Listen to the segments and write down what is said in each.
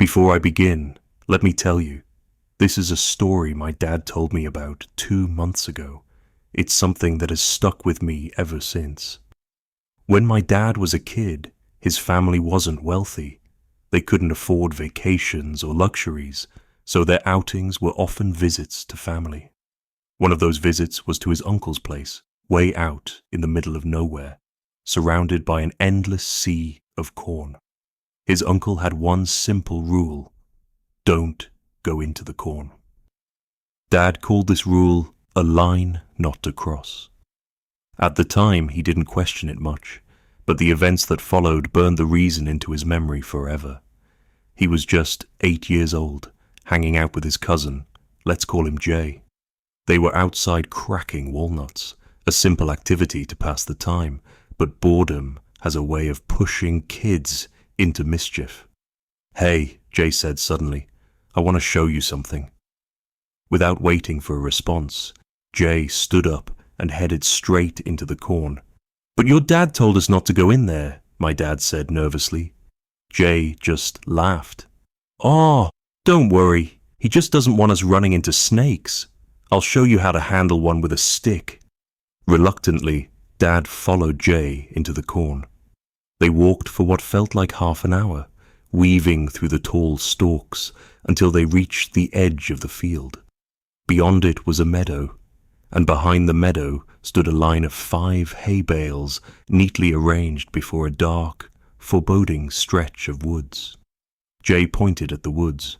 Before I begin, let me tell you, this is a story my dad told me about 2 months ago. It's something that has stuck with me ever since. When my dad was a kid, his family wasn't wealthy. They couldn't afford vacations or luxuries, so their outings were often visits to family. One of those visits was to his uncle's place, way out in the middle of nowhere, surrounded by an endless sea of corn. His uncle had one simple rule: don't go into the corn. Dad called this rule a line not to cross. At the time, he didn't question it much, but the events that followed burned the reason into his memory forever. He was just 8 years old, hanging out with his cousin, let's call him Jay. They were outside cracking walnuts, a simple activity to pass the time, but boredom has a way of pushing kids into mischief. "Hey," Jay said suddenly, "I want to show you something." Without waiting for a response, Jay stood up and headed straight into the corn. "But your dad told us not to go in there," my dad said nervously. Jay just laughed. "Oh, don't worry. He just doesn't want us running into snakes. I'll show you how to handle one with a stick." Reluctantly, Dad followed Jay into the corn. They walked for what felt like half an hour, weaving through the tall stalks until they reached the edge of the field. Beyond it was a meadow, and behind the meadow stood a line of 5 hay bales neatly arranged before a dark, foreboding stretch of woods. Jay pointed at the woods.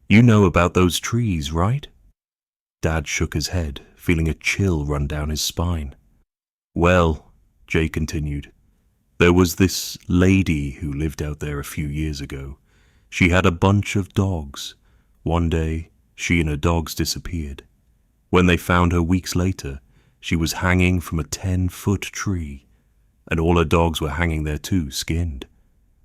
"You know about those trees, right?" Dad shook his head, feeling a chill run down his spine. "Well," Jay continued, "there was this lady who lived out there a few years ago. She had a bunch of dogs. One day, she and her dogs disappeared. When they found her weeks later, she was hanging from a 10-foot tree, and all her dogs were hanging there too, skinned.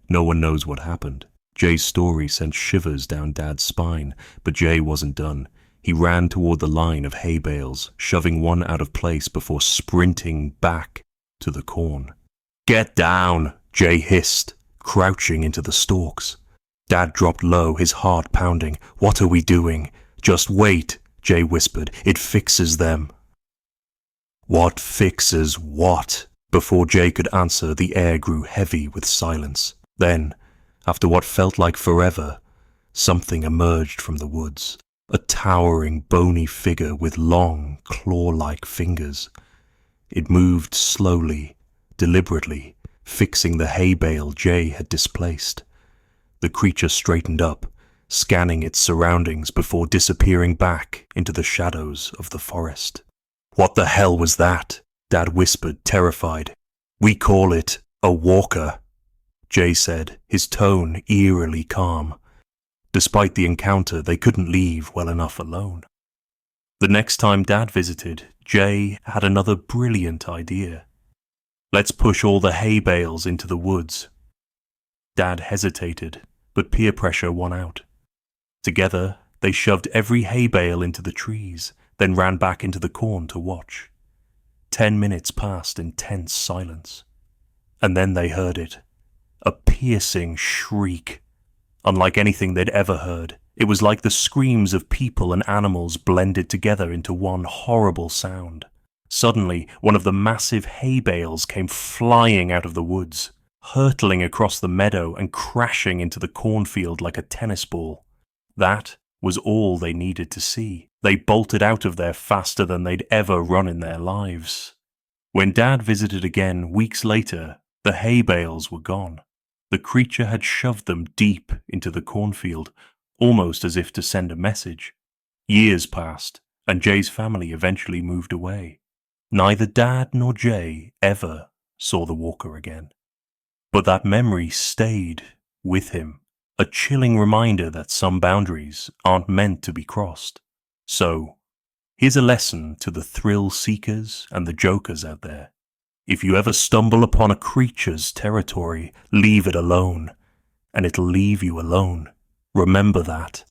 No one knows what happened." Jay's story sent shivers down Dad's spine, but Jay wasn't done. He ran toward the line of hay bales, shoving one out of place before sprinting back to the corn. "Get down," Jay hissed, crouching into the stalks. Dad dropped low, his heart pounding. "What are we doing?" "Just wait," Jay whispered. "It fixes them." "What fixes what?" Before Jay could answer, the air grew heavy with silence. Then, after what felt like forever, something emerged from the woods. A towering, bony figure with long, claw-like fingers. It moved slowly, deliberately, fixing the hay bale Jay had displaced. The creature straightened up, scanning its surroundings before disappearing back into the shadows of the forest. "What the hell was that?" Dad whispered, terrified. "We call it a walker," Jay said, his tone eerily calm. Despite the encounter, they couldn't leave well enough alone. The next time Dad visited, Jay had another brilliant idea. "Let's push all the hay bales into the woods." Dad hesitated, but peer pressure won out. Together, they shoved every hay bale into the trees, then ran back into the corn to watch. 10 minutes passed in tense silence. And then they heard it. A piercing shriek. Unlike anything they'd ever heard, it was like the screams of people and animals blended together into one horrible sound. Suddenly, one of the massive hay bales came flying out of the woods, hurtling across the meadow and crashing into the cornfield like a tennis ball. That was all they needed to see. They bolted out of there faster than they'd ever run in their lives. When Dad visited again weeks later, the hay bales were gone. The creature had shoved them deep into the cornfield, almost as if to send a message. Years passed, and Jay's family eventually moved away. Neither Dad nor Jay ever saw the walker again. But that memory stayed with him, a chilling reminder that some boundaries aren't meant to be crossed. So, here's a lesson to the thrill seekers and the jokers out there. If you ever stumble upon a creature's territory, leave it alone, and it'll leave you alone. Remember that.